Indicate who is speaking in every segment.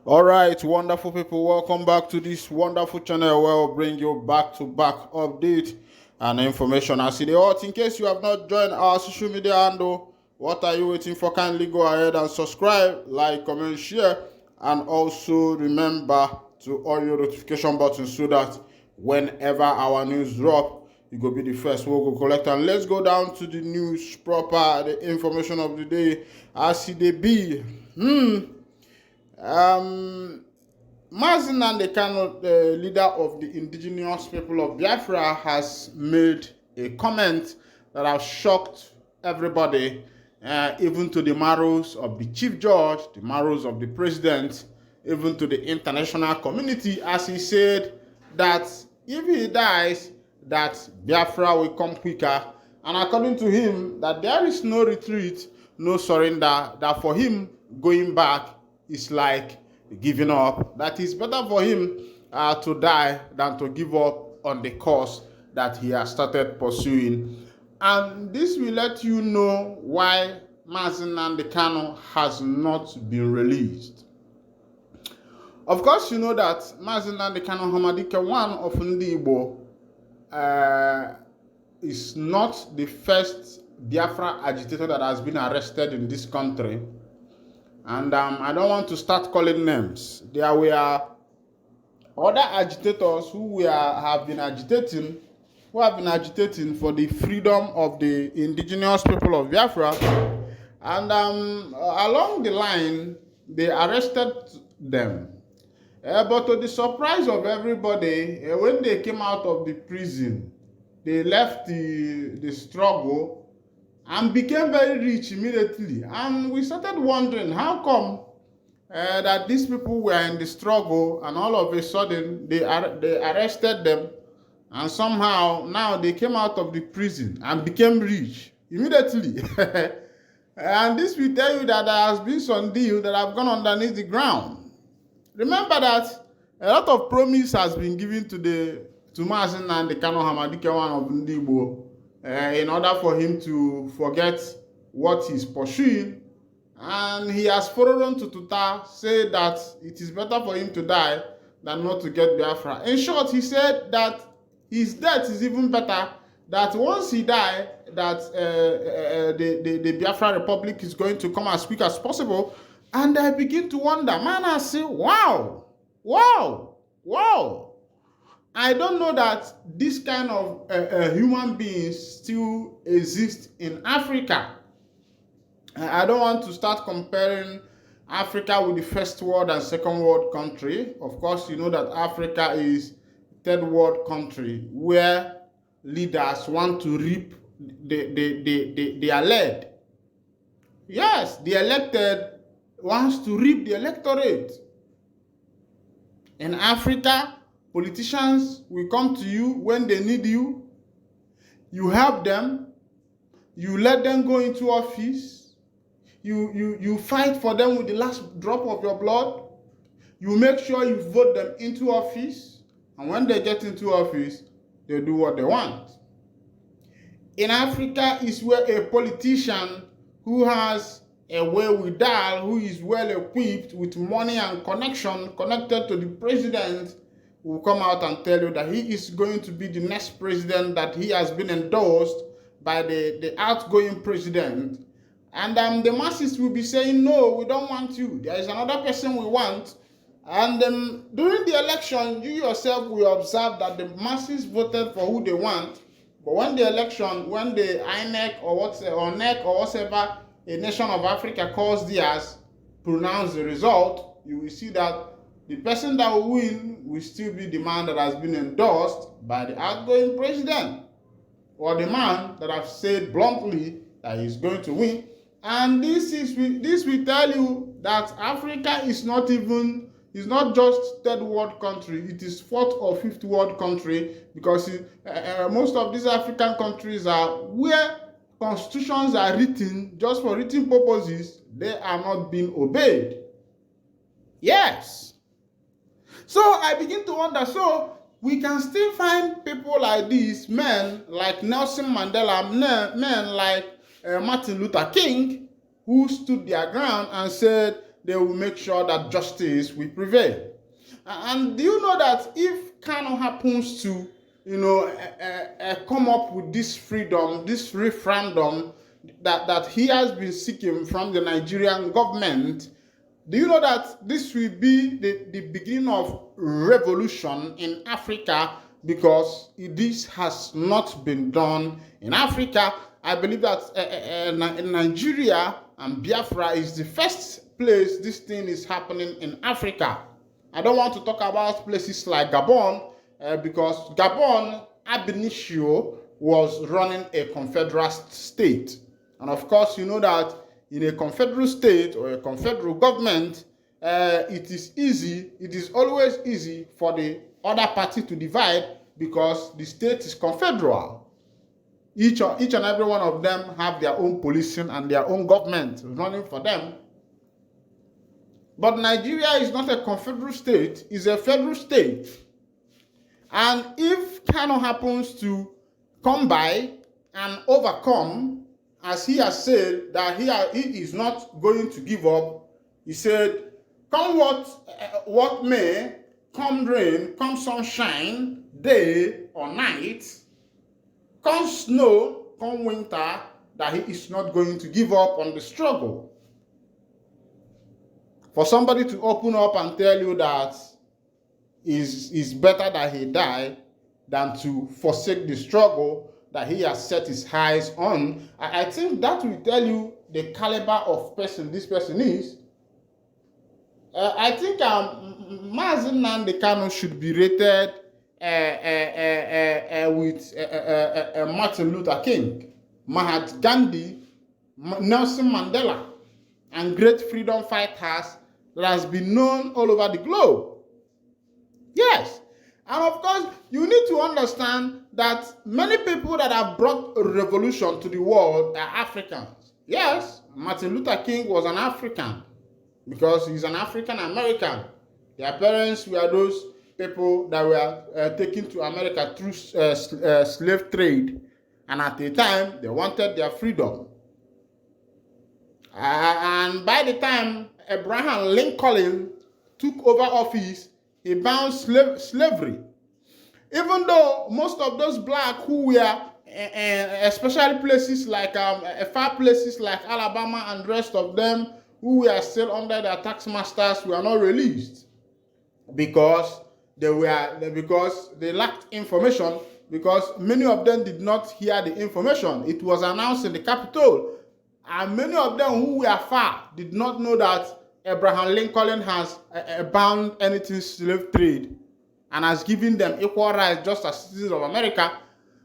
Speaker 1: All right, wonderful people, welcome back to this wonderful channel where we'll bring you back-to-back update and information as it is. In case you have not joined our social media handle, what are you waiting for? Kindly go ahead and subscribe, like, comment, share, and also remember to on your notification button so that whenever our news drop, you go be the first we'll go collect. And let's go down to the news proper, the information of the day as it be. NNAMDI Kanu, the leader of the indigenous people of Biafra, has made a comment that has shocked everybody, even to the marrows of the chief judge, the marrows of the president, even to the international community, as he said that if he dies, that Biafra will come quicker. And according to him, that there is no retreat, no surrender, that for him going back is like giving up, that it's better for him to die than to give up on the cause that he has started pursuing. And this will let you know why NNAMDI Kanu has not been released. Of course, you know that NNAMDI Kanu Hamadike, one of NNDIGBO, is not the first Biafra agitator that has been arrested in this country. And I don't want to start calling names. There were other agitators who have been agitating for the freedom of the indigenous people of Biafra. And along the line, they arrested them. But to the surprise of everybody, when they came out of the prison, they left the struggle and became very rich immediately. And we started wondering, how come that these people were in the struggle and all of a sudden they arrested them, and somehow now they came out of the prison and became rich immediately. And this will tell you that there has been some deal that have gone underneath the ground. Remember that a lot of promise has been given to NNAMDI Kanu Hamadike, one of NNDIGBO, in order for him to forget what he's pursuing. And he has followed on to Tuta, say that it is better for him to die than not to get Biafra. In short, he said that his death is even better, that once he dies, that the Biafra Republic is going to come as quick as possible. And I begin to wonder, man, I say, wow. I don't know that this kind of human beings still exist in Africa. I don't want to start comparing Africa with the first world and second world country. Of course, you know that Africa is third world country where leaders want to reap their lead. Yes, the elected wants to reap the electorate. In Africa, politicians will come to you when they need you. You help them. You let them go into office. You fight for them with the last drop of your blood. You make sure you vote them into office. And when they get into office, they do what they want. In Africa is where a politician who has a wherewithal, who is well equipped with money and connection connected to the president, will come out and tell you that he is going to be the next president, that he has been endorsed by the outgoing president. And the masses will be saying, no, we don't want you. There is another person we want. And during the election, you yourself will observe that the masses voted for who they want. But when the election, when the INEC or NEC or whatever a nation of Africa calls theirs, pronounce the result, you will see that the person that will win will still be the man that has been endorsed by the outgoing president, or the man that has said bluntly that he's going to win. And this will tell you that Africa is not just third world country, it is fourth or fifth world country, because most of these African countries are where constitutions are written just for written purposes, they are not being obeyed. Yes. So I begin to wonder, so we can still find people like these, men like Nelson Mandela, men like Martin Luther King, who stood their ground and said they will make sure that justice will prevail. And do you know that if Kanu happens to, come up with this freedom, this referendum that he has been seeking from the Nigerian government, do you know that this will be the beginning of revolution in Africa, because this has not been done in Africa? I believe that in Nigeria and Biafra is the first place this thing is happening in Africa. I don't want to talk about places like Gabon, because Gabon, ab initio, was running a confederal state. And of course, you know that in a confederal state or a confederal government, it is always easy for the other party to divide, because the state is confederal. Each and every one of them have their own policing and their own government running for them. But Nigeria is not a confederal state, it's a federal state. And if Kanu happens to come by and overcome, as he has said that he is not going to give up, he said, come what may, come rain, come sunshine, day or night, come snow, come winter, that he is not going to give up on the struggle. For somebody to open up and tell you that is better that he die than to forsake the struggle that he has set his eyes on, I think that will tell you the caliber of person this person is. I think NNAMDI KANU should be rated with Martin Luther King, Mahatma Gandhi, Nelson Mandela, and great freedom fighters that has been known all over the globe. Yes. And of course, you need to understand that many people that have brought a revolution to the world are Africans. Yes, Martin Luther King was an African because he's an African American. Their parents were those people that were taken to America through slave trade. And at the time, they wanted their freedom. And by the time Abraham Lincoln took over office, he banned slavery. Even though most of those black who were, especially places like far places like Alabama and the rest of them, who were still under their tax masters, were not released because they lacked information, because many of them did not hear the information. It was announced in the Capitol. And many of them who were far did not know that Abraham Lincoln has banned anything slave trade and has given them equal rights just as citizens of America.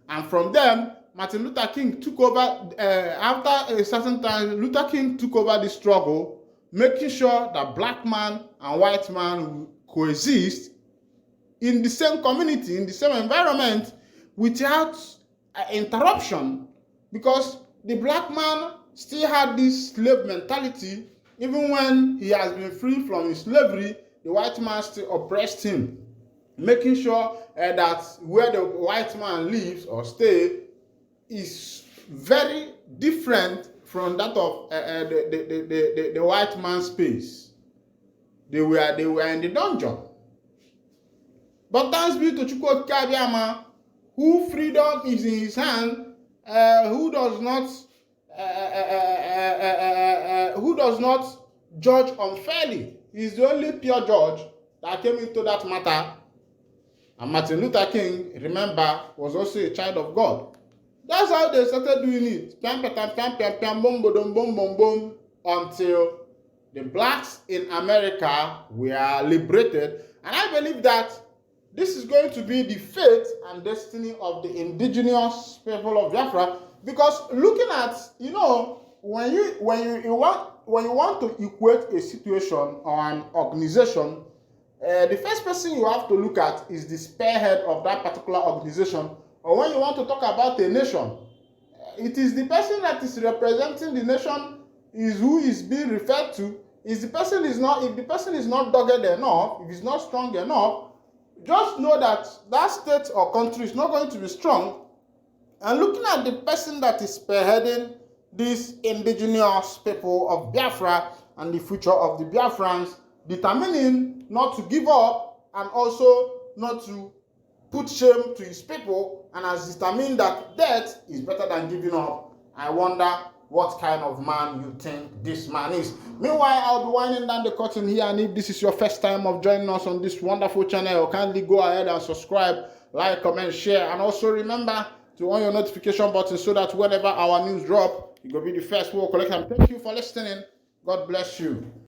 Speaker 1: And from them, Martin Luther King took over, after a certain time, Luther King took over the struggle, making sure that black man and white man will coexist in the same community, in the same environment, without interruption, because the black man still had this slave mentality. Even when he has been free from his slavery, the white man still oppressed him, making sure that where the white man lives or stays is very different from that of the white man's space. They were in the dungeon. But thanks be to Chukwu Kabiama, who freedom is in his hand, who does not judge unfairly. He's the only pure judge that came into that matter. And Martin Luther King, remember, was also a child of God. That's how they started doing it. Until the blacks in America were liberated. And I believe that this is going to be the fate and destiny of the indigenous people of Biafra. Because looking at, when you want to equate a situation or an organization, the first person you have to look at is the spearhead of that particular organization. Or when you want to talk about a nation, it is the person that is representing the nation is who is being referred to. If the person is not dogged enough, if he's not strong enough, just know that that state or country is not going to be strong. And looking at the person that is spearheading these indigenous people of Biafra, and the future of the Biafrans, determining not to give up and also not to put shame to his people, and has determined that death is better than giving up. I wonder what kind of man you think this man is. Meanwhile, I'll be winding down the curtain here, and if this is your first time of joining us on this wonderful channel, kindly go ahead and subscribe, like, comment, share, and also remember to on your notification button so that whenever our news drop, you will be the first one to collect them. Thank you for listening. God bless you.